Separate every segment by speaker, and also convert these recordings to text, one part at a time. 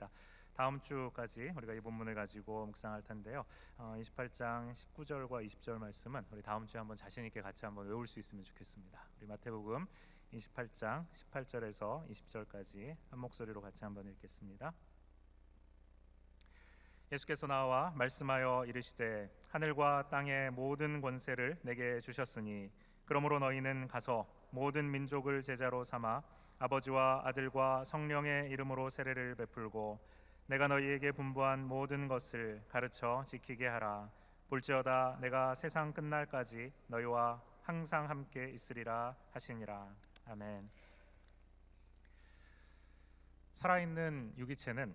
Speaker 1: 하겠습니다. 다음 주까지 우리가 이 본문을 가지고 묵상할 텐데요. 28장 19절과 20절 말씀은 우리 다음 주에 한번 자신 있게 같이 한번 외울 수 있으면 좋겠습니다. 우리 마태복음 28장 18절에서 20절까지 한 목소리로 같이 한번 읽겠습니다. 예수께서 나와 말씀하여 이르시되 하늘과 땅의 모든 권세를 내게 주셨으니 그러므로 너희는 가서 모든 민족을 제자로 삼아 아버지와 아들과 성령의 이름으로 세례를 베풀고 내가 너희에게 분부한 모든 것을 가르쳐 지키게 하라. 볼지어다 내가 세상 끝날까지 너희와 항상 함께 있으리라 하시니라. 아멘. 살아있는 유기체는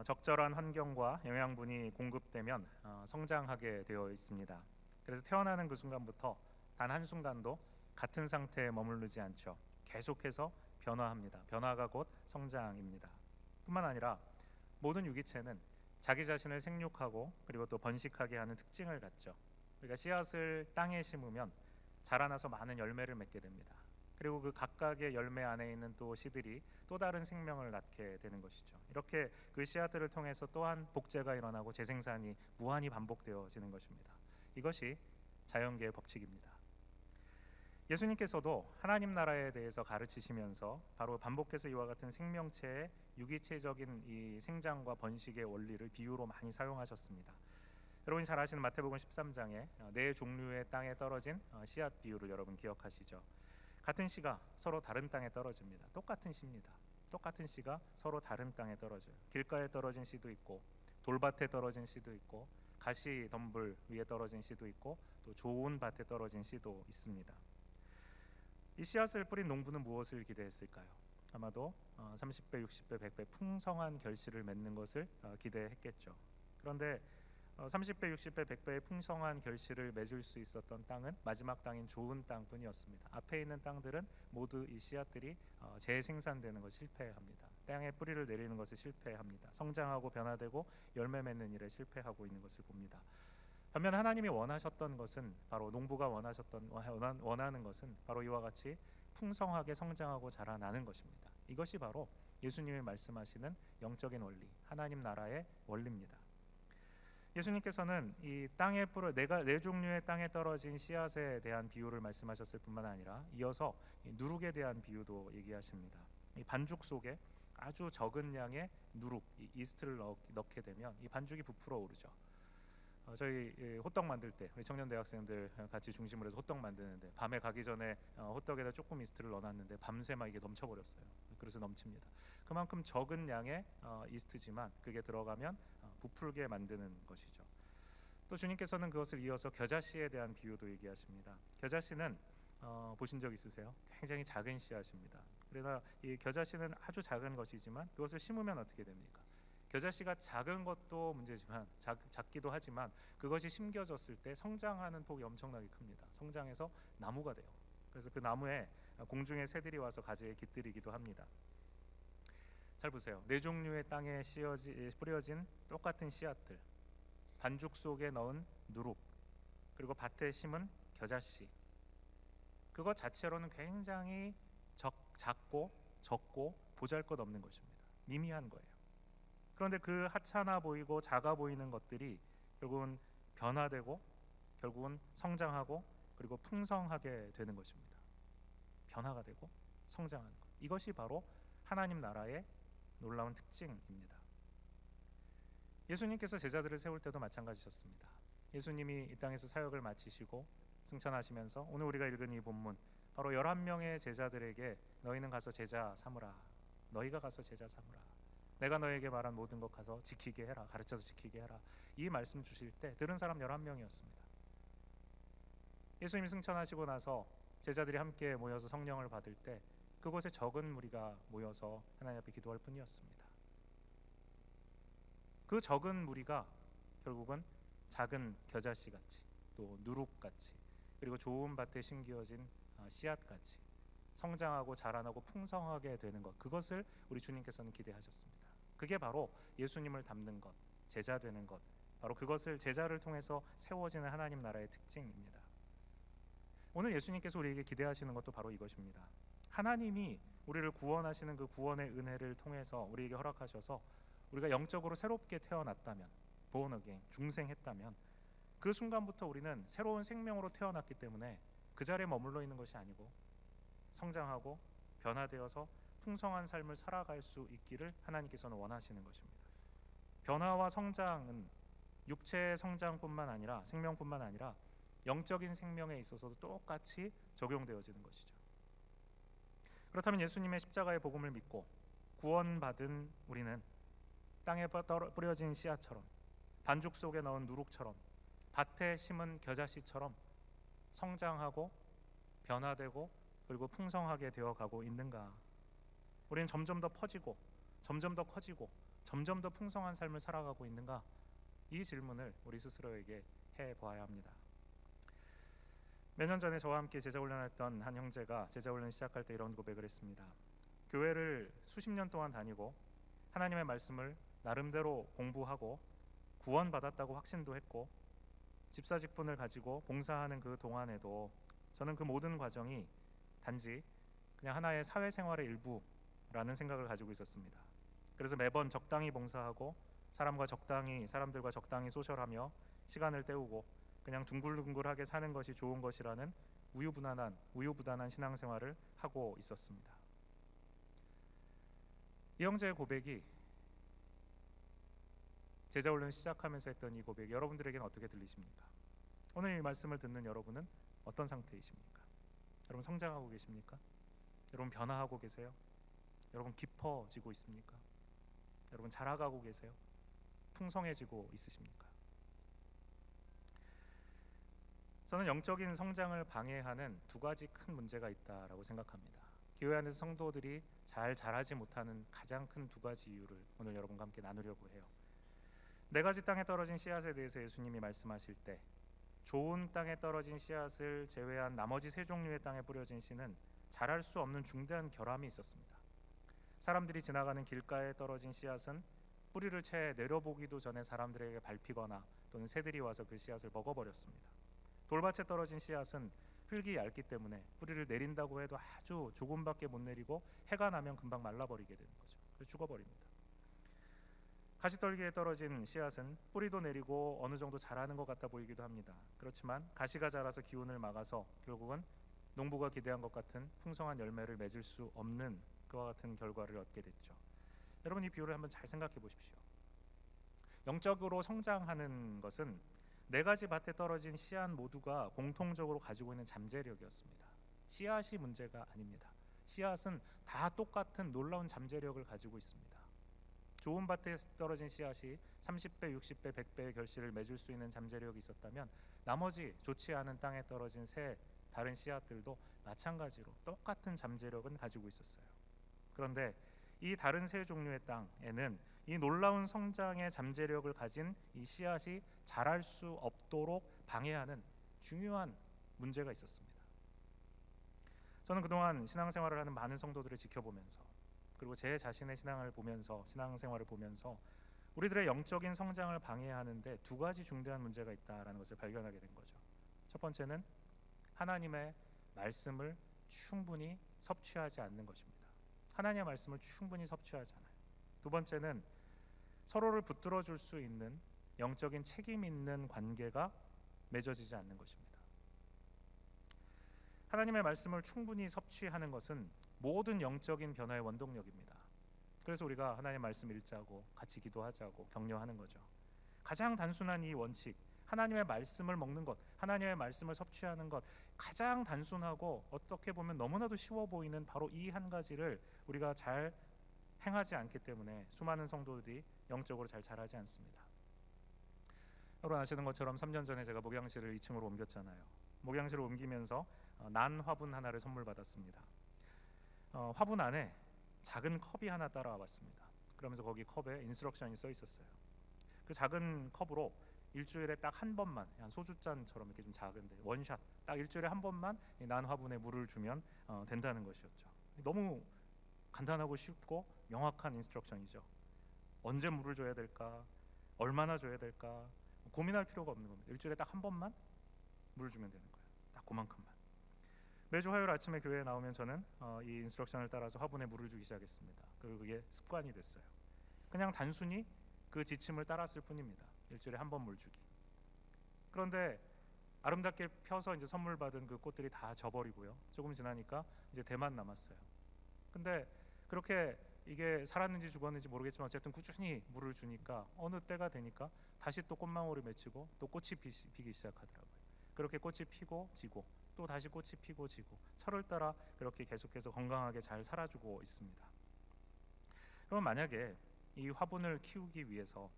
Speaker 1: 적절한 환경과 영양분이 공급되면 성장하게 되어 있습니다. 그래서 태어나는 그 순간부터 단 한순간도 같은 상태에 머무르지 않죠. 계속해서 변화합니다. 변화가 곧 성장입니다. 뿐만 아니라 모든 유기체는 자기 자신을 생육하고 그리고 또 번식하게 하는 특징을 갖죠. 우리가 씨앗을 땅에 심으면 자라나서 많은 열매를 맺게 됩니다. 그리고 그 각각의 열매 안에 있는 또 씨들이 또 다른 생명을 낳게 되는 것이죠. 이렇게 그 씨앗들을 통해서 또한 복제가 일어나고 재생산이 무한히 반복되어지는 것입니다. 이것이 자연계의 법칙입니다. 예수님께서도 하나님 나라에 대해서 가르치시면서 바로 반복해서 이와 같은 생명체의 유기체적인 이 생장과 번식의 원리를 비유로 많이 사용하셨습니다. 여러분이 잘 아시는 마태복음 13장에 네 종류의 땅에 떨어진 씨앗 비유를 여러분 기억하시죠? 같은 씨가 서로 다른 땅에 떨어집니다. 똑같은 씨입니다. 똑같은 씨가 서로 다른 땅에 떨어져요. 길가에 떨어진 씨도 있고 돌밭에 떨어진 씨도 있고 가시 덤불 위에 떨어진 씨도 있고 또 좋은 밭에 떨어진 씨도 있습니다. 이 씨앗을 뿌린 농부는 무엇을 기대했을까요? 아마도 30배, 60배, 100배 풍성한 결실을 맺는 것을 기대했겠죠. 그런데 30배, 60배, 100배의 풍성한 결실을 맺을 수 있었던 땅은 마지막 땅인 좋은 땅뿐이었습니다. 앞에 있는 땅들은 모두 이 씨앗들이 재생산되는 것을 실패합니다. 땅에 뿌리를 내리는 것을 실패합니다. 성장하고 변화되고 열매 맺는 일에 실패하고 있는 것을 봅니다. 반면 하나님이 원하셨던 것은 바로 농부가 원하는 것은 바로 이와 같이 풍성하게 성장하고 자라나는 것입니다. 이것이 바로 예수님이 말씀하시는 영적인 원리, 하나님 나라의 원리입니다. 예수님께서는 이 땅에 네 종류의 땅에 떨어진 씨앗에 대한 비유를 말씀하셨을 뿐만 아니라 이어서 누룩에 대한 비유도 얘기하십니다. 이 반죽 속에 아주 적은 양의 누룩, 이스트를 넣게 되면 이 반죽이 부풀어 오르죠. 저희 호떡 만들 때 우리 청년 대학생들 같이 중심으로 해서 호떡 만드는데 밤에 가기 전에 호떡에다 조금 이스트를 넣어놨는데 밤새 막 이게 넘쳐버렸어요. 그래서 넘칩니다. 그만큼 적은 양의 이스트지만 그게 들어가면 부풀게 만드는 것이죠. 또 주님께서는 그것을 이어서 겨자씨에 대한 비유도 얘기하십니다. 겨자씨는 보신 적 있으세요? 굉장히 작은 씨앗입니다. 그러나 이 겨자씨는 아주 작은 것이지만 그것을 심으면 어떻게 됩니까? 겨자씨가 작은 것도 문제지만 작기도 하지만 그것이 심겨졌을 때 성장하는 폭이 엄청나게 큽니다. 성장해서 나무가 돼요. 그래서 그 나무에 공중의 새들이 와서 가지에 깃들이기도 합니다. 잘 보세요. 네 종류의 땅에 뿌려진 똑같은 씨앗들, 반죽 속에 넣은 누룩, 그리고 밭에 심은 겨자씨. 그것 자체로는 굉장히 작고 적고 보잘것없는 것입니다. 미미한 거예요. 그런데 그 하찮아 보이고 작아 보이는 것들이 결국은 변화되고 결국은 성장하고 그리고 풍성하게 되는 것입니다. 변화가 되고 성장하는 것. 이것이 바로 하나님 나라의 놀라운 특징입니다. 예수님께서 제자들을 세울 때도 마찬가지셨습니다. 예수님이 이 땅에서 사역을 마치시고 승천하시면서 오늘 우리가 읽은 이 본문 바로 11명의 제자들에게 너희는 가서 제자 삼으라. 너희가 가서 제자 삼으라. 내가 너에게 말한 모든 것 가서 지키게 해라. 가르쳐서 지키게 해라. 이 말씀 주실 때 들은 사람 11명이었습니다. 예수님이 승천하시고 나서 제자들이 함께 모여서 성령을 받을 때 그곳에 적은 무리가 모여서 하나님 앞에 기도할 뿐이었습니다. 그 적은 무리가 결국은 작은 겨자씨같이 또 누룩같이 그리고 좋은 밭에 심겨진 씨앗같이 성장하고 자라나고 풍성하게 되는 것, 그것을 우리 주님께서는 기대하셨습니다. 그게 바로 예수님을 닮는 것, 제자 되는 것, 바로 그것을 제자를 통해서 세워지는 하나님 나라의 특징입니다. 오늘 예수님께서 우리에게 기대하시는 것도 바로 이것입니다. 하나님이 우리를 구원하시는 그 구원의 은혜를 통해서 우리에게 허락하셔서 우리가 영적으로 새롭게 태어났다면, born again, 중생했다면 그 순간부터 우리는 새로운 생명으로 태어났기 때문에 그 자리에 머물러 있는 것이 아니고 성장하고 변화되어서 풍성한 삶을 살아갈 수 있기를 하나님께서는 원하시는 것입니다. 변화와 성장은 육체의 성장뿐만 아니라 생명뿐만 아니라 영적인 생명에 있어서도 똑같이 적용되어지는 것이죠. 그렇다면 예수님의 십자가의 복음을 믿고 구원받은 우리는 땅에 뿌려진 씨앗처럼, 반죽 속에 넣은 누룩처럼, 밭에 심은 겨자씨처럼 성장하고 변화되고 그리고 풍성하게 되어가고 있는가? 우리는 점점 더 퍼지고 점점 더 커지고 점점 더 풍성한 삶을 살아가고 있는가? 이 질문을 우리 스스로에게 해보아야 합니다. 몇 년 전에 저와 함께 제자훈련했던 한 형제가 제자훈련 시작할 때 이런 고백을 했습니다. 교회를 수십 년 동안 다니고 하나님의 말씀을 나름대로 공부하고 구원받았다고 확신도 했고 집사 직분을 가지고 봉사하는 그 동안에도 저는 그 모든 과정이 단지 그냥 하나의 사회생활의 일부라는 생각을 가지고 있었습니다. 그래서 매번 적당히 봉사하고 사람들과 적당히 소셜하며 시간을 때우고 그냥 둥글둥글하게 사는 것이 좋은 것이라는 우유부단한 신앙생활을 하고 있었습니다. 이 형제의 고백이, 제자훈련 시작하면서 했던 이 고백이 여러분들에게는 어떻게 들리십니까? 오늘 이 말씀을 듣는 여러분은 어떤 상태이십니까? 여러분 성장하고 계십니까? 여러분 변화하고 계세요? 여러분 깊어지고 있습니까? 여러분 자라가고 계세요? 풍성해지고 있으십니까? 저는 영적인 성장을 방해하는 두 가지 큰 문제가 있다라고 생각합니다. 교회 안에서 성도들이 잘 자라지 못하는 가장 큰 두 가지 이유를 오늘 여러분과 함께 나누려고 해요. 네 가지 땅에 떨어진 씨앗에 대해서 예수님이 말씀하실 때 좋은 땅에 떨어진 씨앗을 제외한 나머지 세 종류의 땅에 뿌려진 씨는 자랄 수 없는 중대한 결함이 있었습니다. 사람들이 지나가는 길가에 떨어진 씨앗은 뿌리를 채 내려보기도 전에 사람들에게 밟히거나 또는 새들이 와서 그 씨앗을 먹어버렸습니다. 돌밭에 떨어진 씨앗은 흙이 얇기 때문에 뿌리를 내린다고 해도 아주 조금밖에 못 내리고 해가 나면 금방 말라버리게 되는 거죠. 그래서 죽어버립니다. 가시떨기에 떨어진 씨앗은 뿌리도 내리고 어느 정도 자라는 것 같아 보이기도 합니다. 그렇지만 가시가 자라서 기운을 막아서 결국은 농부가 기대한 것 같은 풍성한 열매를 맺을 수 없는 그와 같은 결과를 얻게 됐죠. 여러분 이 비유를 한번 잘 생각해 보십시오. 영적으로 성장하는 것은 네 가지 밭에 떨어진 씨앗 모두가 공통적으로 가지고 있는 잠재력이었습니다. 씨앗이 문제가 아닙니다. 씨앗은 다 똑같은 놀라운 잠재력을 가지고 있습니다. 좋은 밭에 떨어진 씨앗이 30배, 60배, 100배의 결실을 맺을 수 있는 잠재력이 있었다면 나머지 좋지 않은 땅에 떨어진 새 다른 씨앗들도 마찬가지로 똑같은 잠재력은 가지고 있었어요. 그런데 이 다른 세 종류의 땅에는 이 놀라운 성장의 잠재력을 가진 이 씨앗이 자랄 수 없도록 방해하는 중요한 문제가 있었습니다. 저는 그동안 신앙생활을 하는 많은 성도들을 지켜보면서 그리고 제 자신의 신앙생활을 보면서 우리들의 영적인 성장을 방해하는데 두 가지 중대한 문제가 있다라는 것을 발견하게 된 거죠. 첫 번째는 하나님의 말씀을 충분히 섭취하지 않는 것입니다. 하나님의 말씀을 충분히 섭취하지 않아요. 두 번째는 서로를 붙들어 줄 수 있는 영적인 책임 있는 관계가 맺어지지 않는 것입니다. 하나님의 말씀을 충분히 섭취하는 것은 모든 영적인 변화의 원동력입니다. 그래서 우리가 하나님의 말씀 읽자고 같이 기도하자고 격려하는 거죠. 가장 단순한 이 원칙, 하나님의 말씀을 먹는 것, 하나님의 말씀을 섭취하는 것, 가장 단순하고 어떻게 보면 너무나도 쉬워 보이는 바로 이 한 가지를 우리가 잘 행하지 않기 때문에 수많은 성도들이 영적으로 잘 자라지 않습니다. 여러분 아시는 것처럼 3년 전에 제가 목양실을 2층으로 옮겼잖아요. 목양실을 옮기면서 난 화분 하나를 선물 받았습니다. 화분 안에 작은 컵이 하나 따라와 왔습니다. 그러면서 거기 컵에 인스트럭션이 써 있었어요. 그 작은 컵으로 일주일에 딱 한 번만, 한 소주잔처럼 이렇게 좀 작은데 원샷, 딱 일주일에 한 번만 난 화분에 물을 주면 된다는 것이었죠. 너무 간단하고 쉽고 명확한 인스트럭션이죠. 언제 물을 줘야 될까, 얼마나 줘야 될까 고민할 필요가 없는 겁니다. 일주일에 딱 한 번만 물을 주면 되는 거예요. 딱 그만큼만. 매주 화요일 아침에 교회에 나오면 저는 이 인스트럭션을 따라서 화분에 물을 주기 시작했습니다. 그리고 그게 습관이 됐어요. 그냥 단순히 그 지침을 따랐을 뿐입니다. 일주일에 한 번 물 주기. 그런데 아름답게 펴서 이제 선물 받은 그 꽃들이 다 져버리고요. 조금 지나니까 이제 대만 남았어요. 근데 그렇게 이게 살았는지 죽었는지 모르겠지만 어쨌든 꾸준히 물을 주니까 어느 때가 되니까 다시 또 꽃망울이 맺히고 또 꽃이 피기 시작하더라고요. 그렇게 꽃이 피고 지고 또 다시 꽃이 피고 지고 철을 따라 그렇게 계속해서 건강하게 잘 살아주고 있습니다. 그럼 만약에 이 화분을 키우기 위해서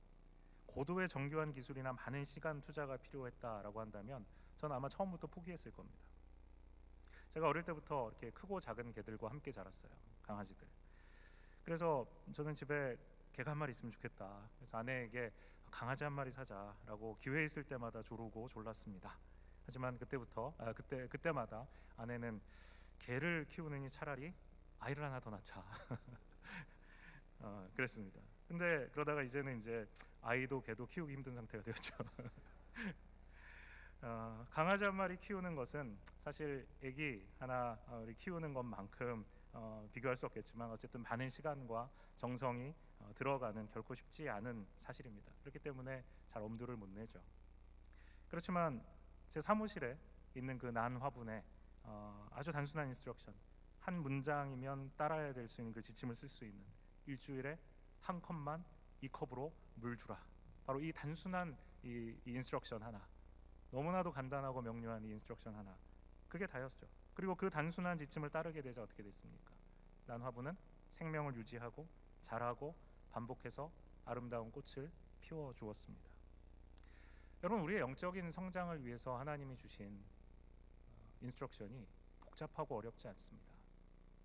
Speaker 1: 고도의 정교한 기술이나 많은 시간 투자가 필요했다라고 한다면 저는 아마 처음부터 포기했을 겁니다. 제가 어릴 때부터 이렇게 크고 작은 개들과 함께 자랐어요. 강아지들. 그래서 저는 집에 개가 한 마리 있으면 좋겠다. 그래서 아내에게 강아지 한 마리 사자라고 기회 있을 때마다 조르고 졸랐습니다. 하지만 그때마다 아내는 개를 키우느니 차라리 아이를 하나 더 낳자. 그랬습니다. 근데 그러다가 이제는 이제 아이도 개도 키우기 힘든 상태가 되었죠. 강아지 한 마리 키우는 것은 사실 아기 하나 키우는 것만큼 비교할 수 없겠지만 어쨌든 많은 시간과 정성이 들어가는 결코 쉽지 않은 사실입니다. 그렇기 때문에 잘 엄두를 못 내죠. 그렇지만 제 사무실에 있는 그 난 화분에 아주 단순한 인스트럭션, 한 문장이면 따라야 될 수 있는 그 지침을 쓸 수 있는 일주일에 한 컵만 이 컵으로 물 주라. 바로 이 단순한 이 인스트럭션 하나, 너무나도 간단하고 명료한 이 인스트럭션 하나, 그게 다였죠. 그리고 그 단순한 지침을 따르게 되자 어떻게 됐습니까? 난 화분은 생명을 유지하고 자라고 반복해서 아름다운 꽃을 피워 주었습니다. 여러분, 우리의 영적인 성장을 위해서 하나님이 주신 인스트럭션이 복잡하고 어렵지 않습니다.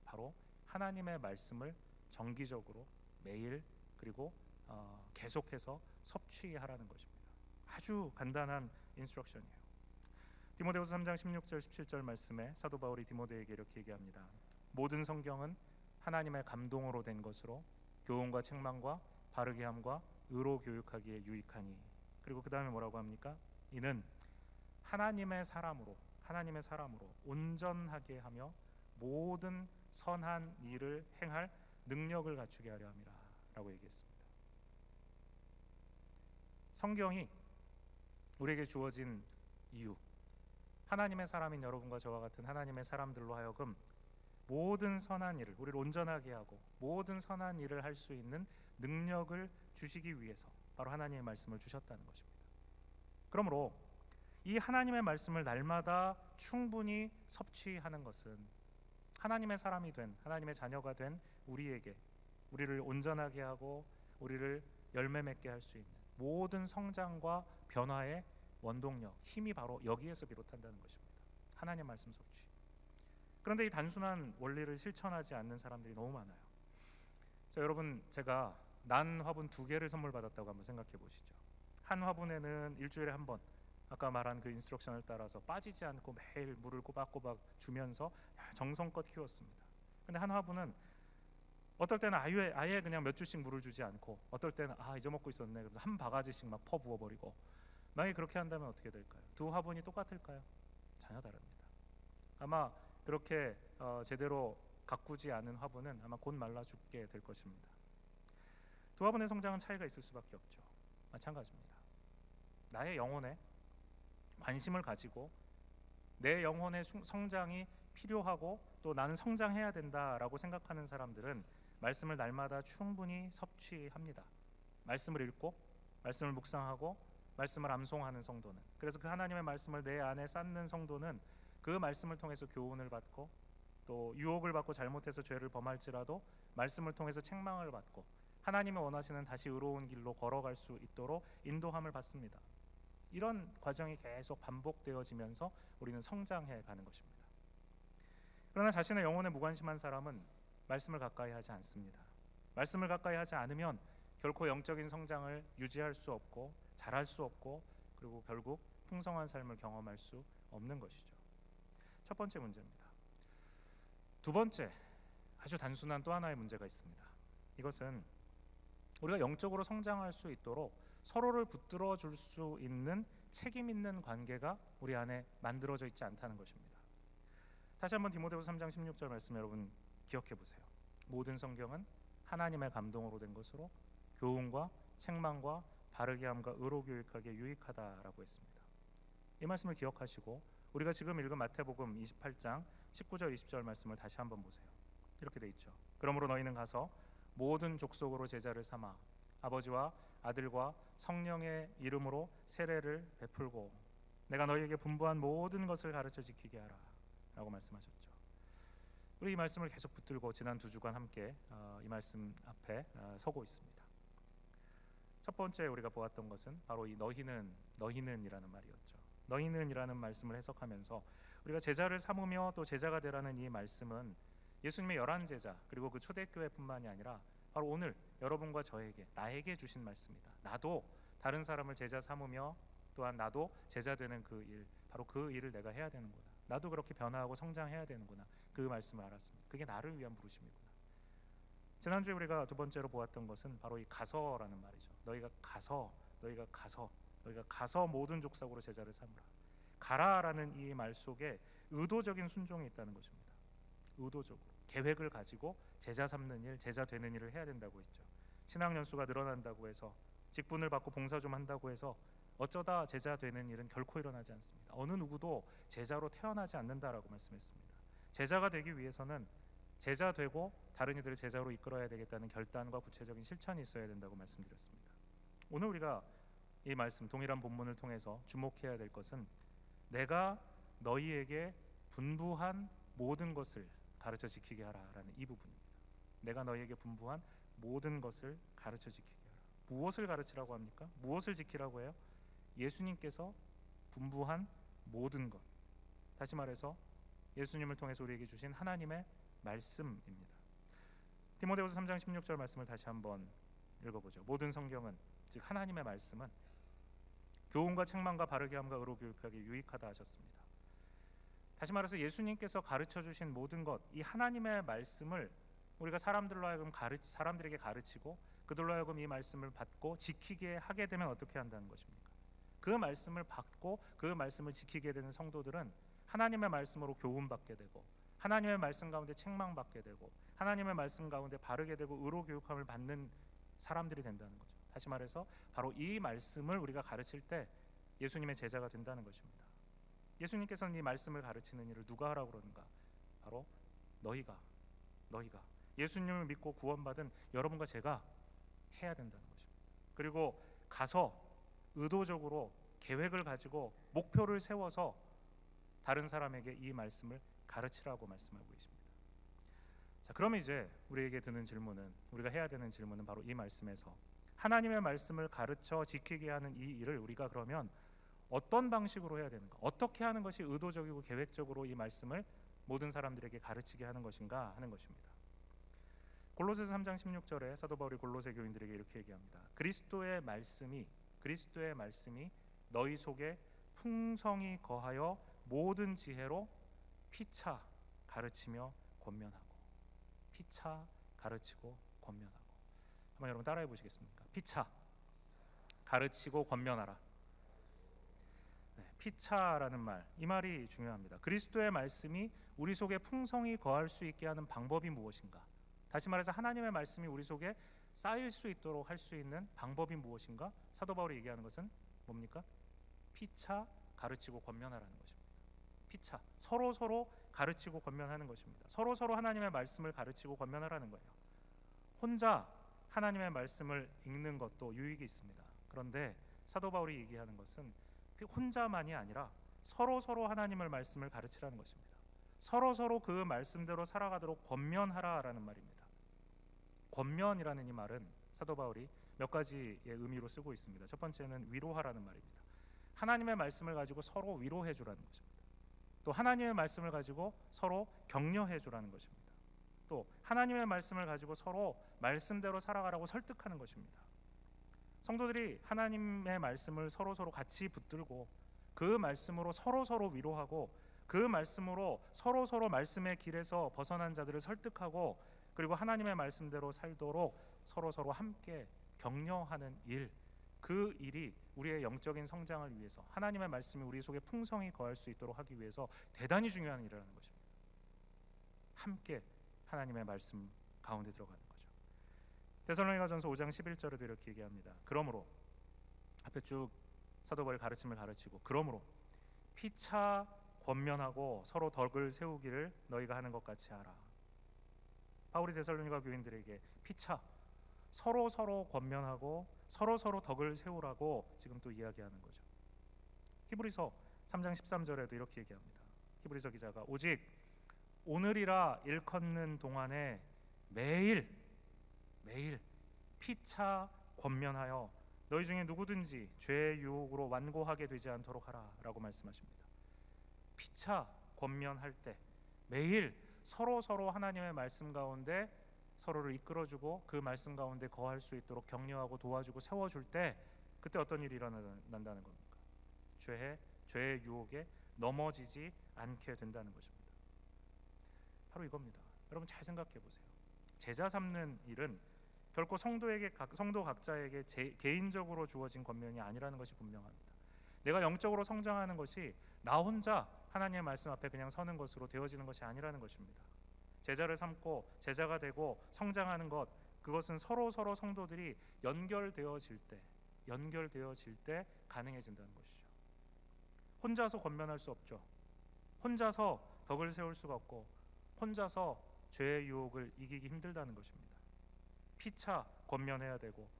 Speaker 1: 바로 하나님의 말씀을 정기적으로 매일 그리고 계속해서 섭취하라는 것입니다. 아주 간단한 인스트럭션이에요. 디모데후서 3장 16절 17절 말씀에 사도 바울이 디모데에게 이렇게 얘기합니다. 모든 성경은 하나님의 감동으로 된 것으로 교훈과 책망과 바르게 함과 의로 교육하기에 유익하니. 그리고 그 다음에 뭐라고 합니까? 이는 하나님의 사람으로 온전하게 하며 모든 선한 일을 행할 능력을 갖추게 하려 함이라 라고 얘기했습니다. 성경이 우리에게 주어진 이유, 하나님의 사람인 여러분과 저와 같은 하나님의 사람들로 하여금 모든 선한 일을, 우리를 온전하게 하고 모든 선한 일을 할 수 있는 능력을 주시기 위해서 바로 하나님의 말씀을 주셨다는 것입니다. 그러므로 이 하나님의 말씀을 날마다 충분히 섭취하는 것은 하나님의 사람이 된, 하나님의 자녀가 된 우리에게, 우리를 온전하게 하고 우리를 열매 맺게 할 수 있는 모든 성장과 변화의 원동력, 힘이 바로 여기에서 비롯한다는 것입니다. 하나님의 말씀 섭취. 그런데 이 단순한 원리를 실천하지 않는 사람들이 너무 많아요. 자, 여러분, 제가 난 화분 2개를 선물 받았다고 한번 생각해 보시죠. 한 화분에는 일주일에 한 번, 아까 말한 그 인스트럭션을 따라서 빠지지 않고 매일 물을 꼬박꼬박 주면서 정성껏 키웠습니다. 근데 한 화분은 어떨 때는 아예 그냥 몇 주씩 물을 주지 않고, 어떨 때는 잊어먹고 있었네, 그래서 한 바가지씩 막 퍼 부어버리고. 만약에 그렇게 한다면 어떻게 될까요? 두 화분이 똑같을까요? 전혀 다릅니다. 아마 그렇게 제대로 가꾸지 않은 화분은 아마 곧 말라 죽게 될 것입니다. 두 화분의 성장은 차이가 있을 수밖에 없죠. 마찬가지입니다. 나의 영혼에 관심을 가지고 내 영혼의 성장이 필요하고 또 나는 성장해야 된다라고 생각하는 사람들은 말씀을 날마다 충분히 섭취합니다. 말씀을 읽고 말씀을 묵상하고 말씀을 암송하는 성도는, 그래서 그 하나님의 말씀을 내 안에 쌓는 성도는 그 말씀을 통해서 교훈을 받고 또 유혹을 받고 잘못해서 죄를 범할지라도 말씀을 통해서 책망을 받고 하나님이 원하시는 다시 의로운 길로 걸어갈 수 있도록 인도함을 받습니다. 이런 과정이 계속 반복되어지면서 우리는 성장해 가는 것입니다. 그러나 자신의 영혼에 무관심한 사람은 말씀을 가까이 하지 않습니다. 말씀을 가까이 하지 않으면 결코 영적인 성장을 유지할 수 없고 잘할 수 없고 그리고 결국 풍성한 삶을 경험할 수 없는 것이죠. 첫 번째 문제입니다. 두 번째, 아주 단순한 또 하나의 문제가 있습니다. 이것은 우리가 영적으로 성장할 수 있도록 서로를 붙들어 줄 수 있는 책임 있는 관계가 우리 안에 만들어져 있지 않다는 것입니다. 다시 한번 디모데후서 3장 16절 말씀 여러분 기억해 보세요. 모든 성경은 하나님의 감동으로 된 것으로 교훈과 책망과 바르게 함과 의로 교육하기에 유익하다라고 했습니다. 이 말씀을 기억하시고 우리가 지금 읽은 마태복음 28장 19절 20절 말씀을 다시 한번 보세요. 이렇게 돼 있죠. 그러므로 너희는 가서 모든 족속으로 제자를 삼아 아버지와 아들과 성령의 이름으로 세례를 베풀고 내가 너희에게 분부한 모든 것을 가르쳐 지키게 하라 라고 말씀하셨죠. 우리 이 말씀을 계속 붙들고 지난 2주간 함께 이 말씀 앞에 서고 있습니다. 첫 번째 우리가 보았던 것은 바로 이 너희는이라는 말이었죠. 너희는이라는 말씀을 해석하면서 우리가 제자를 삼으며 또 제자가 되라는 이 말씀은 예수님의 11제자 그리고 그 초대교회뿐만이 아니라 바로 오늘 여러분과 저에게 나에게 주신 말씀이다. 나도 다른 사람을 제자 삼으며 또한 나도 제자 되는 그 일, 바로 그 일을 내가 해야 되는구나. 나도 그렇게 변화하고 성장해야 되는구나. 그 말씀을 알았습니다. 그게 나를 위한 부르심이구나. 지난주에 우리가 두 번째로 보았던 것은 바로 이 가서라는 말이죠. 너희가 가서 모든 족속으로 제자를 삼으라. 가라라는 이 말 속에 의도적인 순종이 있다는 것입니다. 의도적으로 계획을 가지고 제자 삼는 일, 제자 되는 일을 해야 된다고 했죠. 신학 연수가 늘어난다고 해서 직분을 받고 봉사 좀 한다고 해서 어쩌다 제자 되는 일은 결코 일어나지 않습니다. 어느 누구도 제자로 태어나지 않는다라고 말씀했습니다. 제자가 되기 위해서는 제자 되고 다른 이들을 제자로 이끌어야 되겠다는 결단과 구체적인 실천이 있어야 된다고 말씀드렸습니다. 오늘 우리가 이 말씀 동일한 본문을 통해서 주목해야 될 것은 내가 너희에게 분부한 모든 것을 가르쳐 지키게 하라라는 이 부분입니다. 내가 너희에게 분부한 모든 것을 가르쳐 지키게 하라. 무엇을 가르치라고 합니까? 무엇을 지키라고 해요? 예수님께서 분부한 모든 것. 다시 말해서 예수님을 통해서 우리에게 주신 하나님의 말씀입니다. 디모데후서 3장 16절 말씀을 다시 한번 읽어보죠. 모든 성경은 즉 하나님의 말씀은 교훈과 책망과 바르게 함과 의로 교육하기에 유익하다 하셨습니다. 다시 말해서 예수님께서 가르쳐 주신 모든 것, 이 하나님의 말씀을 우리가 사람들에게 가르치고 그들로 하여금 이 말씀을 받고 지키게 하게 되면 어떻게 한다는 것입니까? 그 말씀을 받고 그 말씀을 지키게 되는 성도들은 하나님의 말씀으로 교훈받게 되고 하나님의 말씀 가운데 책망받게 되고 하나님의 말씀 가운데 바르게 되고 의로 교육함을 받는 사람들이 된다는 거죠. 다시 말해서 바로 이 말씀을 우리가 가르칠 때 예수님의 제자가 된다는 것입니다. 예수님께서는 이 말씀을 가르치는 일을 누가 하라고 그러는가? 바로 너희가 예수님을 믿고 구원받은 여러분과 제가 해야 된다는 것입니다. 그리고 가서 의도적으로 계획을 가지고 목표를 세워서 다른 사람에게 이 말씀을 가르치라고 말씀하고 계십니다. 자, 그럼 이제 우리에게 드는 질문은, 우리가 해야 되는 질문은 바로 이 말씀에서 하나님의 말씀을 가르쳐 지키게 하는 이 일을 우리가 그러면 어떤 방식으로 해야 되는가? 어떻게 하는 것이 의도적이고 계획적으로 이 말씀을 모든 사람들에게 가르치게 하는 것인가 하는 것입니다. 골로새서 3장 16절에 사도 바울이 골로새 교인들에게 이렇게 얘기합니다. 그리스도의 말씀이 너희 속에 풍성히 거하여 모든 지혜로 피차 가르치며 권면하고. 피차 가르치고 권면하고. 한번 여러분 따라해 보시겠습니까? 피차 가르치고 권면하라. 피차라는 말, 이 말이 중요합니다. 그리스도의 말씀이 우리 속에 풍성히 거할 수 있게 하는 방법이 무엇인가? 다시 말해서 하나님의 말씀이 우리 속에 쌓일 수 있도록 할 수 있는 방법이 무엇인가? 사도 바울이 얘기하는 것은 뭡니까? 피차 가르치고 권면하라는 것입니다. 피차, 서로 가르치고 권면하는 것입니다. 서로 하나님의 말씀을 가르치고 권면하라는 거예요. 혼자 하나님의 말씀을 읽는 것도 유익이 있습니다. 그런데 사도 바울이 얘기하는 것은 혼자만이 아니라 서로 하나님의 말씀을 가르치라는 것입니다. 서로 그 말씀대로 살아가도록 권면하라라는 말입니다. 권면이라는 이 말은 사도 바울이 몇 가지의 의미로 쓰고 있습니다. 첫 번째는 위로하라는 말입니다. 하나님의 말씀을 가지고 서로 위로해 주라는 것입니다. 또 하나님의 말씀을 가지고 서로 격려해 주라는 것입니다. 또 하나님의 말씀을 가지고 서로 말씀대로 살아가라고 설득하는 것입니다. 성도들이 하나님의 말씀을 서로 같이 붙들고 그 말씀으로 서로 위로하고 그 말씀으로 서로 말씀의 길에서 벗어난 자들을 설득하고 그리고 하나님의 말씀대로 살도록 서로 함께 격려하는 일, 그 일이 우리의 영적인 성장을 위해서 하나님의 말씀이 우리 속에 풍성히 거할 수 있도록 하기 위해서 대단히 중요한 일이라는 것입니다. 함께 하나님의 말씀 가운데 들어가는 거죠. 데살로니가전서 5장 11절에도 이렇게 얘기합니다. 그러므로, 앞에 쭉 사도 바울의 가르침을 가르치고, 그러므로 피차 권면하고 서로 덕을 세우기를 너희가 하는 것 같이 하라. 바울이 데살로니가 교인들에게 피차, 서로 권면하고 서로 덕을 세우라고 지금 또 이야기하는 거죠. 히브리서 3장 13절에도 이렇게 얘기합니다. 히브리서 기자가 오직 오늘이라 일컫는 동안에 매일 피차 권면하여 너희 중에 누구든지 죄의 유혹으로 완고하게 되지 않도록 하라 라고 말씀하십니다. 피차 권면할 때 매일 서로 하나님의 말씀 가운데 서로를 이끌어주고 그 말씀 가운데 거할 수 있도록 격려하고 도와주고 세워줄 때, 그때 어떤 일이 일어난다는 겁니까? 죄의 유혹에 넘어지지 않게 된다는 것입니다. 바로 이겁니다. 여러분 잘 생각해 보세요. 제자 삼는 일은 결코 성도 각자에게 개인적으로 주어진 권면이 아니라는 것이 분명합니다. 내가 영적으로 성장하는 것이 나 혼자 하나님의 말씀 앞에 그냥 서는 것으로 되어지는 것이 아니라는 것입니다. 제자를 삼고 제자가 되고 성장하는 것, 그것은 서로 성도들이 연결되어질 때 가능해진다는 것이죠. 혼자서 권면할 수 없죠. 혼자서 덕을 세울 수가 없고 혼자서 죄의 유혹을 이기기 힘들다는 것입니다. 피차 권면해야 되고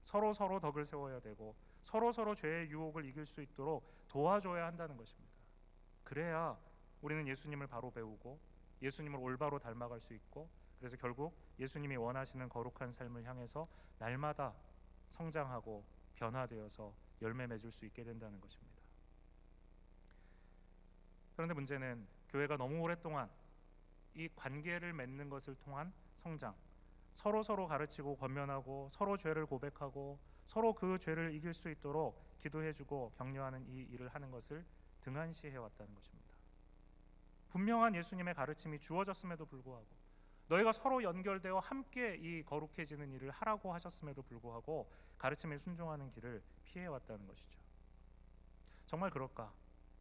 Speaker 1: 서로 덕을 세워야 되고 서로 죄의 유혹을 이길 수 있도록 도와줘야 한다는 것입니다. 그래야 우리는 예수님을 바로 배우고 예수님을 올바로 닮아갈 수 있고, 그래서 결국 예수님이 원하시는 거룩한 삶을 향해서 날마다 성장하고 변화되어서 열매 맺을 수 있게 된다는 것입니다. 그런데 문제는 교회가 너무 오랫동안 이 관계를 맺는 것을 통한 성장, 서로 가르치고 권면하고 서로 죄를 고백하고 서로 그 죄를 이길 수 있도록 기도해주고 격려하는 이 일을 하는 것을 등한시해왔다는 것입니다. 분명한 예수님의 가르침이 주어졌음에도 불구하고, 너희가 서로 연결되어 함께 이 거룩해지는 일을 하라고 하셨음에도 불구하고 가르침에 순종하는 길을 피해왔다는 것이죠. 정말 그럴까?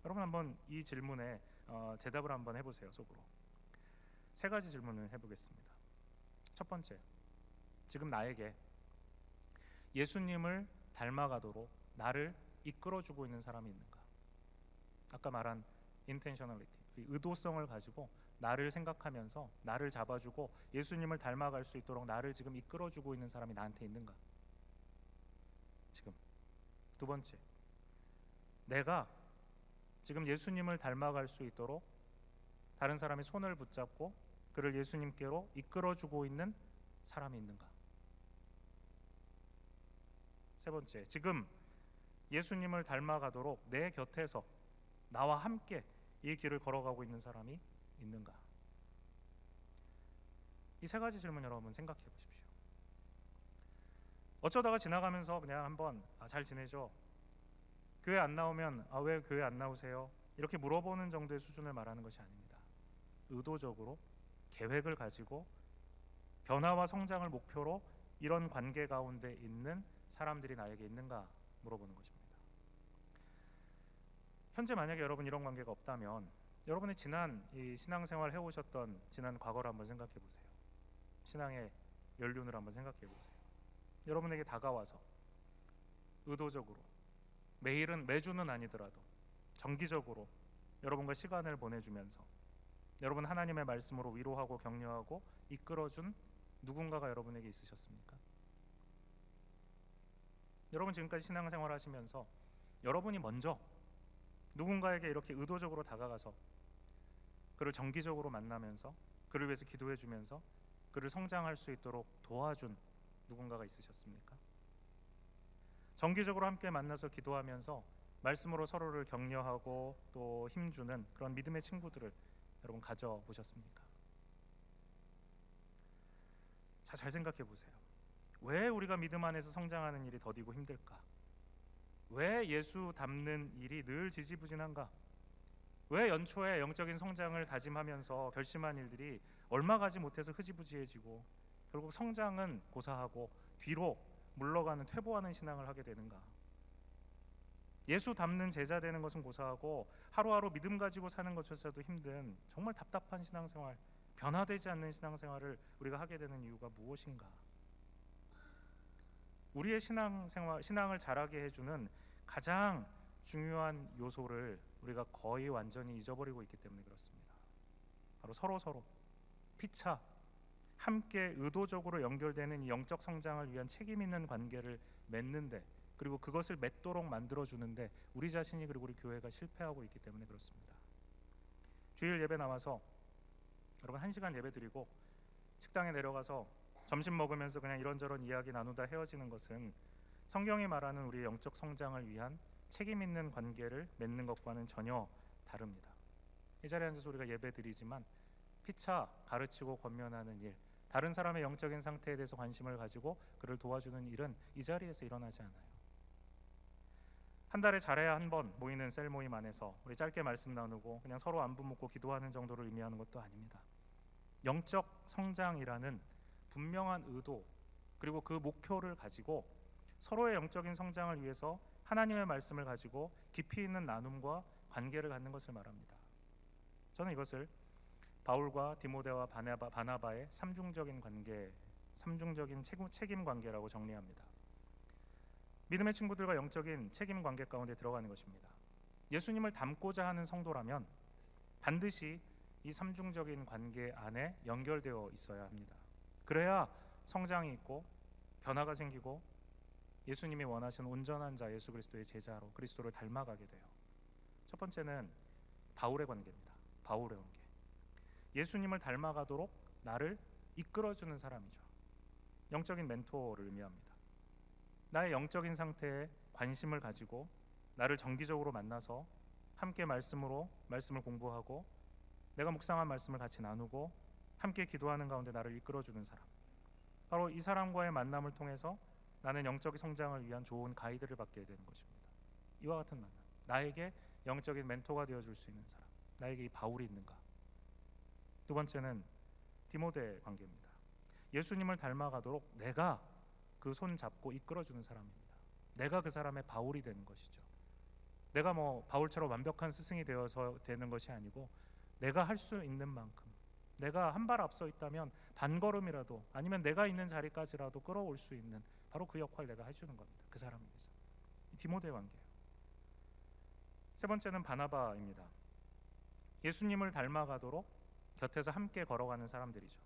Speaker 1: 여러분 한번 이 질문에 대답을 한번 해보세요. 속으로 세 가지 질문을 해보겠습니다. 첫 번째, 지금 나에게 예수님을 닮아가도록 나를 이끌어주고 있는 사람이 있는가? 아까 말한 intentionality, 의도성을 가지고 나를 생각하면서 나를 잡아주고 예수님을 닮아갈 수 있도록 나를 지금 이끌어주고 있는 사람이 나한테 있는가? 지금. 두 번째, 내가 지금 예수님을 닮아갈 수 있도록 다른 사람의 손을 붙잡고 그를 예수님께로 이끌어주고 있는 사람이 있는가? 세 번째, 지금 예수님을 닮아가도록 내 곁에서 나와 함께 이 길을 걸어가고 있는 사람이 있는가? 이 세 가지 질문 여러분 생각해 보십시오. 어쩌다가 지나가면서 그냥 한번 잘 지내죠? 교회 안 나오면 왜 교회 안 나오세요? 이렇게 물어보는 정도의 수준을 말하는 것이 아닙니다. 의도적으로 계획을 가지고 변화와 성장을 목표로 이런 관계 가운데 있는 사람들이 나에게 있는가 물어보는 것입니다. 현재 만약에 여러분 이런 관계가 없다면 여러분의 지난 이 신앙생활 해오셨던 지난 과거를 한번 생각해 보세요. 신앙의 연륜을 한번 생각해 보세요. 여러분에게 다가와서 의도적으로 매주는 아니더라도 정기적으로 여러분과 시간을 보내주면서 여러분 하나님의 말씀으로 위로하고 격려하고 이끌어준 누군가가 여러분에게 있으셨습니까? 여러분 지금까지 신앙생활 하시면서 여러분이 먼저 누군가에게 이렇게 의도적으로 다가가서 그를 정기적으로 만나면서 그를 위해서 기도해주면서 그를 성장할 수 있도록 도와준 누군가가 있으셨습니까? 정기적으로 함께 만나서 기도하면서 말씀으로 서로를 격려하고 또 힘주는 그런 믿음의 친구들을 여러분 가져보셨습니까? 자, 잘 생각해 보세요. 왜 우리가 믿음 안에서 성장하는 일이 더디고 힘들까? 왜 예수 닮는 일이 늘 지지부진한가? 왜 연초에 영적인 성장을 다짐하면서 결심한 일들이 얼마 가지 못해서 흐지부지해지고 결국 성장은 고사하고 뒤로 물러가는 퇴보하는 신앙을 하게 되는가? 예수 닮는 제자 되는 것은 고사하고 하루하루 믿음 가지고 사는 것조차도 힘든 정말 답답한 신앙생활, 변화되지 않는 신앙생활을 우리가 하게 되는 이유가 무엇인가? 우리의 신앙을 자라게 해주는 가장 중요한 요소를 우리가 거의 완전히 잊어버리고 있기 때문에 그렇습니다. 바로 서로 피차 함께 의도적으로 연결되는 이 영적 성장을 위한 책임 있는 관계를 맺는데, 그리고 그것을 맺도록 만들어주는데 우리 자신이 그리고 우리 교회가 실패하고 있기 때문에 그렇습니다. 주일 예배 나와서 여러분 1시간 예배 드리고 식당에 내려가서 점심 먹으면서 그냥 이런저런 이야기 나누다 헤어지는 것은 성경이 말하는 우리의 영적 성장을 위한 책임 있는 관계를 맺는 것과는 전혀 다릅니다. 이 자리에 앉아서 우리가 예배 드리지만 피차 가르치고 권면하는 일, 다른 사람의 영적인 상태에 대해서 관심을 가지고 그를 도와주는 일은 이 자리에서 일어나지 않아요. 한 달에 잘해야 한 번 모이는 셀 모임 안에서 우리 짧게 말씀 나누고 그냥 서로 안부 묻고 기도하는 정도를 의미하는 것도 아닙니다. 영적 성장이라는 분명한 의도 그리고 그 목표를 가지고 서로의 영적인 성장을 위해서 하나님의 말씀을 가지고 깊이 있는 나눔과 관계를 갖는 것을 말합니다. 저는 이것을 바울과 디모데와 바나바의 삼중적인 관계, 삼중적인 책임 관계라고 정리합니다. 믿음의 친구들과 영적인 책임 관계 가운데 들어가는 것입니다. 예수님을 닮고자 하는 성도라면 반드시 이 삼중적인 관계 안에 연결되어 있어야 합니다. 그래야 성장이 있고 변화가 생기고 예수님이 원하시는 온전한 자 예수 그리스도의 제자로 그리스도를 닮아가게 돼요. 첫 번째는 바울의 관계입니다. 바울의 관계. 예수님을 닮아가도록 나를 이끌어주는 사람이죠. 영적인 멘토를 의미합니다. 나의 영적인 상태에 관심을 가지고 나를 정기적으로 만나서 함께 말씀을 공부하고 내가 묵상한 말씀을 같이 나누고 함께 기도하는 가운데 나를 이끌어주는 사람, 바로 이 사람과의 만남을 통해서 나는 영적인 성장을 위한 좋은 가이드를 받게 되는 것입니다. 이와 같은 만남, 나에게 영적인 멘토가 되어줄 수 있는 사람, 나에게 이 바울이 있는가? 두 번째는 디모데 관계입니다. 예수님을 닮아가도록 내가 그 손 잡고 이끌어주는 사람입니다. 내가 그 사람의 바울이 되는 것이죠. 내가 바울처럼 완벽한 스승이 되어서 되는 것이 아니고 내가 할 수 있는 만큼, 내가 한 발 앞서 있다면 반걸음이라도 아니면 내가 있는 자리까지라도 끌어올 수 있는 바로 그 역할을 내가 해주는 겁니다. 그 사람을 위해서. 디모데 관계예요. 세 번째는 바나바입니다. 예수님을 닮아가도록 곁에서 함께 걸어가는 사람들이죠.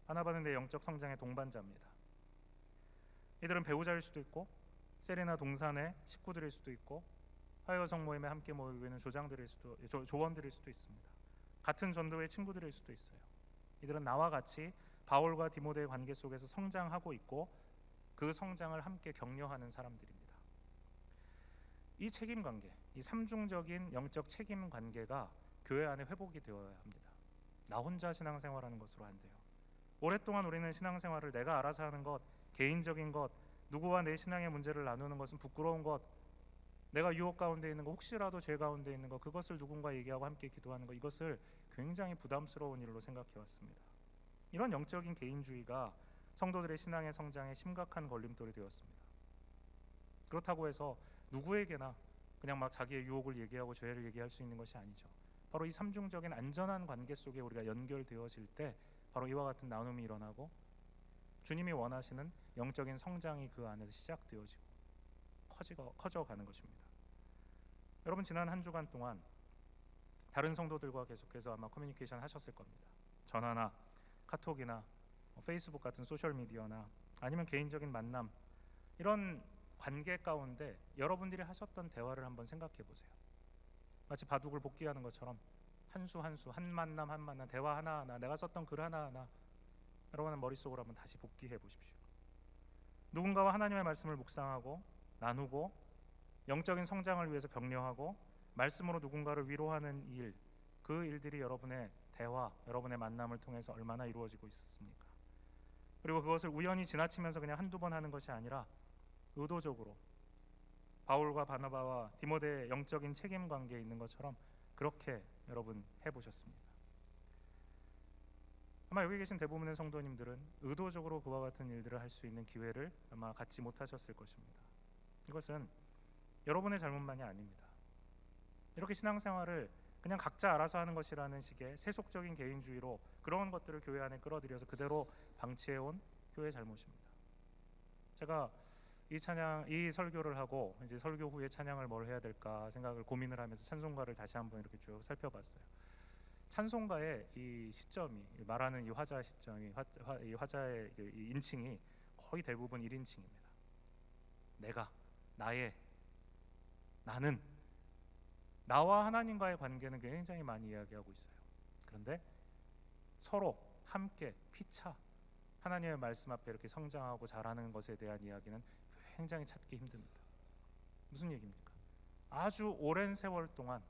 Speaker 1: 바나바는 내 영적 성장의 동반자입니다. 이들은 배우자일 수도 있고 셀이나 동산의 식구들일 수도 있고 화요성 모임에 함께 모이고 있는 조원들일 수도 있습니다. 같은 전도의 친구들일 수도 있어요. 이들은 나와 같이 바울과 디모데의 관계 속에서 성장하고 있고 그 성장을 함께 격려하는 사람들입니다. 이 책임 관계, 이 삼중적인 영적 책임 관계가 교회 안에 회복이 되어야 합니다. 나 혼자 신앙생활하는 것으로 안 돼요. 오랫동안 우리는 신앙생활을 내가 알아서 하는 것, 개인적인 것, 누구와 내 신앙의 문제를 나누는 것은 부끄러운 것, 내가 유혹 가운데 있는 것, 혹시라도 죄 가운데 있는 것, 그것을 누군가 얘기하고 함께 기도하는 것, 이것을 굉장히 부담스러운 일로 생각해 왔습니다. 이런 영적인 개인주의가 성도들의 신앙의 성장에 심각한 걸림돌이 되었습니다. 그렇다고 해서 누구에게나 그냥 막 자기의 유혹을 얘기하고 죄를 얘기할 수 있는 것이 아니죠. 바로 이 삼중적인 안전한 관계 속에 우리가 연결되어질 때 바로 이와 같은 나눔이 일어나고 주님이 원하시는 영적인 성장이 그 안에서 시작되어지고 커져가는 것입니다. 여러분, 지난 한 주간 동안 다른 성도들과 계속해서 아마 커뮤니케이션 하셨을 겁니다. 전화나 카톡이나 페이스북 같은 소셜미디어나 아니면 개인적인 만남, 이런 관계 가운데 여러분들이 하셨던 대화를 한번 생각해 보세요. 마치 바둑을 복기하는 것처럼 한 수 한 수, 한 만남 한 만남, 대화 하나하나, 내가 썼던 글 하나하나 여러분의 머릿속으로 한번 다시 복기해 보십시오. 누군가와 하나님의 말씀을 묵상하고 나누고 영적인 성장을 위해서 격려하고 말씀으로 누군가를 위로하는 일, 그 일들이 여러분의 대화, 여러분의 만남을 통해서 얼마나 이루어지고 있었습니까? 그리고 그것을 우연히 지나치면서 그냥 한두 번 하는 것이 아니라 의도적으로 바울과 바나바와 디모데의 영적인 책임 관계에 있는 것처럼 그렇게 여러분 해보셨습니다. 아마 여기 계신 대부분의 성도님들은 의도적으로 그와 같은 일들을 할 수 있는 기회를 아마 갖지 못하셨을 것입니다. 이것은 여러분의 잘못만이 아닙니다. 이렇게 신앙생활을 그냥 각자 알아서 하는 것이라는 식의 세속적인 개인주의로 그런 것들을 교회 안에 끌어들여서 그대로 방치해온 교회의 잘못입니다. 제가 이 설교를 하고 이제 설교 후에 찬양을 뭘 해야 될까 생각을 고민을 하면서 찬송가를 다시 한번 이렇게 쭉 살펴봤어요. 찬송가의 이 시점이 말하는 이 화자 시점이 이 화자의 이 인칭이 거의 대부분 1인칭입니다. 내가, 나의, 나는, 나와 하나님과의 관계는 굉장히 많이 이야기하고 있어요. 그런데 서로 함께 피차 하나님의 말씀 앞에 이렇게 성장하고 자라는 것에 대한 이야기는 굉장히 찾기 힘듭니다. 무슨 얘기입니까? 아주 오랜 세월 동안,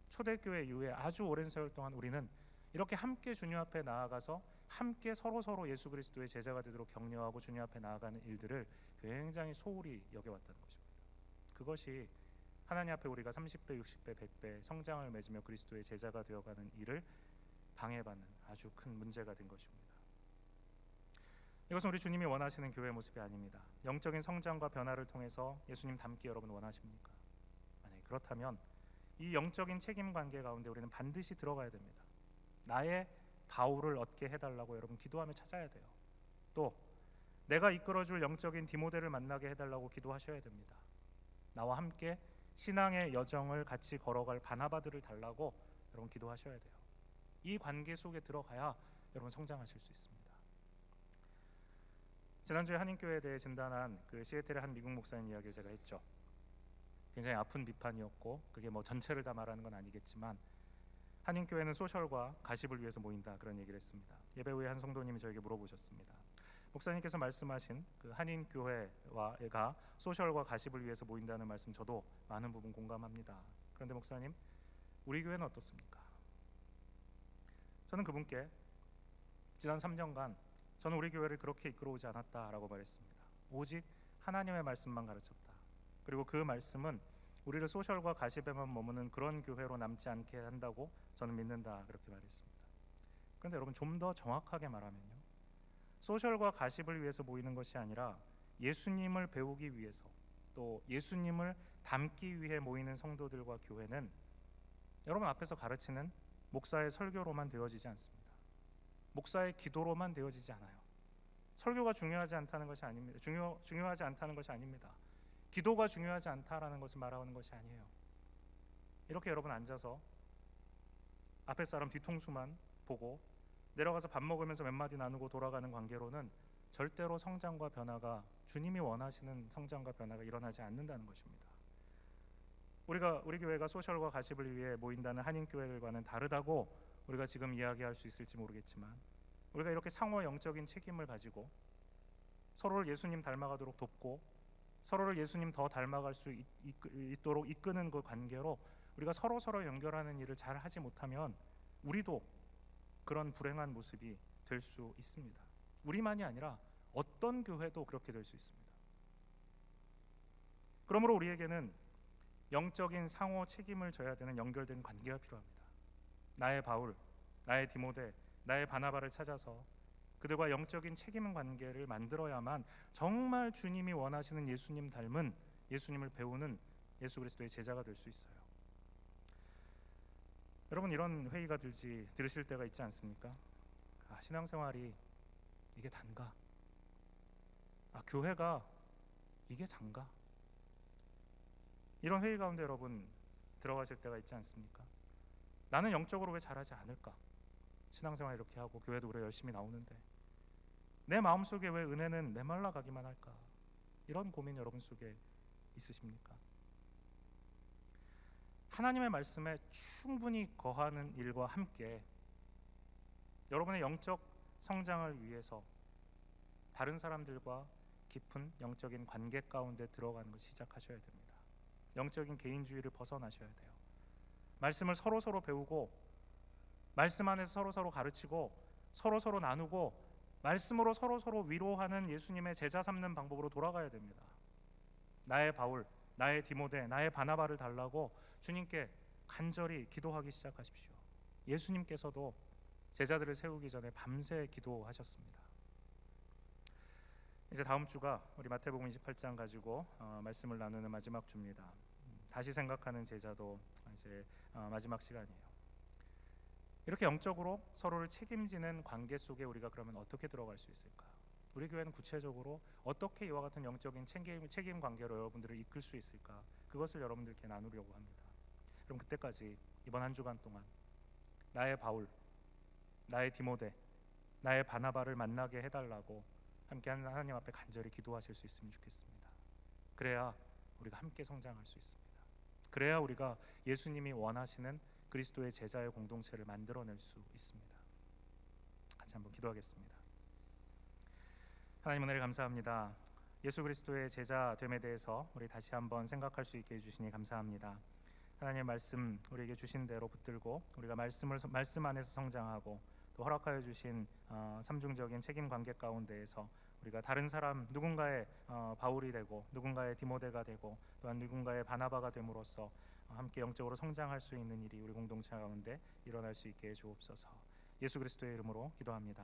Speaker 1: 초대교회 이후에 아주 오랜 세월 동안 우리는 이렇게 함께 주님 앞에 나아가서 함께 서로 예수 그리스도의 제자가 되도록 격려하고 주님 앞에 나아가는 일들을 굉장히 소홀히 여겨왔다는 것입니다. 그것이 하나님 앞에 우리가 30배, 60배, 100배 성장을 맺으며 그리스도의 제자가 되어가는 일을 방해받는 아주 큰 문제가 된 것입니다. 이것은 우리 주님이 원하시는 교회 모습이 아닙니다. 영적인 성장과 변화를 통해서 예수님 닮기 여러분 원하십니까? 만약에 그렇다면 이 영적인 책임 관계 가운데 우리는 반드시 들어가야 됩니다. 나의 바울을 얻게 해달라고 여러분 기도하며 찾아야 돼요. 또 내가 이끌어줄 영적인 디모델을 만나게 해달라고 기도하셔야 됩니다. 나와 함께 신앙의 여정을 같이 걸어갈 바나바들을 달라고 여러분 기도하셔야 돼요. 이 관계 속에 들어가야 여러분 성장하실 수 있습니다. 지난주에 한인교회에 대해 진단한 그 시애틀의 한 미국 목사님 이야기를 제가 했죠. 굉장히 아픈 비판이었고 그게 뭐 전체를 다 말하는 건 아니겠지만 한인교회는 소셜과 가십을 위해서 모인다 그런 얘기를 했습니다. 예배 후에 한 성도님이 저에게 물어보셨습니다. 목사님께서 말씀하신 그 한인교회가 소셜과 가십을 위해서 모인다는 말씀 저도 많은 부분 공감합니다. 그런데 목사님, 우리 교회는 어떻습니까? 저는 그분께 지난 3년간 저는 우리 교회를 그렇게 이끌어오지 않았다라고 말했습니다. 오직 하나님의 말씀만 가르쳤다. 그리고 그 말씀은 우리를 소셜과 가십에만 머무는 그런 교회로 남지 않게 한다고 저는 믿는다 그렇게 말했습니다. 그런데 여러분 좀 더 정확하게 말하면요, 소셜과 가십을 위해서 모이는 것이 아니라 예수님을 배우기 위해서 또 예수님을 닮기 위해 모이는 성도들과 교회는 여러분 앞에서 가르치는 목사의 설교로만 되어지지 않습니다. 목사의 기도로만 되어지지 않아요. 설교가 중요하지 않다는 것이 아닙니다. 중요하지 않다는 것이 아닙니다. 기도가 중요하지 않다라는 것을 말하는 것이 아니에요. 이렇게 여러분 앉아서 앞에 사람 뒤통수만 보고 내려가서 밥 먹으면서 몇 마디 나누고 돌아가는 관계로는 절대로 성장과 변화가, 주님이 원하시는 성장과 변화가 일어나지 않는다는 것입니다. 우리 교회가 소셜과 가십을 위해 모인다는 한인교회들과는 다르다고 우리가 지금 이야기할 수 있을지 모르겠지만, 우리가 이렇게 상호 영적인 책임을 가지고 서로를 예수님 닮아가도록 돕고 서로를 예수님 더 닮아갈 수 있도록 이끄는 그 관계로 우리가 서로 연결하는 일을 잘 하지 못하면 우리도 그런 불행한 모습이 될 수 있습니다. 우리만이 아니라 어떤 교회도 그렇게 될 수 있습니다. 그러므로 우리에게는 영적인 상호 책임을 져야 되는 연결된 관계가 필요합니다. 나의 바울, 나의 디모데, 나의 바나바를 찾아서 그들과 영적인 책임 관계를 만들어야만 정말 주님이 원하시는 예수님 닮은, 예수님을 배우는 예수 그리스도의 제자가 될 수 있어요. 여러분 이런 회의가 들으실 때가 있지 않습니까? 신앙생활이 이게 단가? 교회가 이게 장가? 이런 회의 가운데 여러분 들어가실 때가 있지 않습니까? 나는 영적으로 왜 잘하지 않을까? 신앙생활 이렇게 하고 교회도 그래 열심히 나오는데 내 마음속에 왜 은혜는 메말라 가기만 할까? 이런 고민 여러분 속에 있으십니까? 하나님의 말씀에 충분히 거하는 일과 함께 여러분의 영적 성장을 위해서 다른 사람들과 깊은 영적인 관계 가운데 들어가는 것을 시작하셔야 됩니다. 영적인 개인주의를 벗어나셔야 돼요. 말씀을 서로 배우고 말씀 안에서 서로 가르치고 서로 나누고 말씀으로 서로 위로하는 예수님의 제자 삼는 방법으로 돌아가야 됩니다. 나의 바울, 나의 디모데, 나의 바나바를 달라고 주님께 간절히 기도하기 시작하십시오. 예수님께서도 제자들을 세우기 전에 밤새 기도하셨습니다. 이제 다음 주가 우리 마태복음 28장 가지고 말씀을 나누는 마지막 주입니다. 다시 생각하는 제자도 이제 마지막 시간이에요. 이렇게 영적으로 서로를 책임지는 관계 속에 우리가 그러면 어떻게 들어갈 수 있을까? 우리 교회는 구체적으로 어떻게 이와 같은 영적인 책임 관계로 여러분들을 이끌 수 있을까? 그것을 여러분들께 나누려고 합니다. 그럼 그때까지 이번 한 주간 동안 나의 바울, 나의 디모데, 나의 바나바를 만나게 해달라고 함께 하나님 앞에 간절히 기도하실 수 있으면 좋겠습니다. 그래야 우리가 함께 성장할 수 있습니다. 그래야 우리가 예수님이 원하시는 그리스도의 제자의 공동체를 만들어낼 수 있습니다. 같이 한번 기도하겠습니다. 하나님, 은혜를 감사합니다. 예수 그리스도의 제자됨에 대해서 우리 다시 한번 생각할 수 있게 해주시니 감사합니다. 하나님의 말씀 우리에게 주신 대로 붙들고 우리가 말씀 안에서 성장하고 또 허락하여 주신 삼중적인 책임 관계 가운데에서 우리가 다른 사람 누군가의 바울이 되고 누군가의 디모데가 되고 또한 누군가의 바나바가 됨으로써 함께 영적으로 성장할 수 있는 일이 우리 공동체 가운데 일어날 수 있게 해 주옵소서. 예수 그리스도의 이름으로 기도합니다.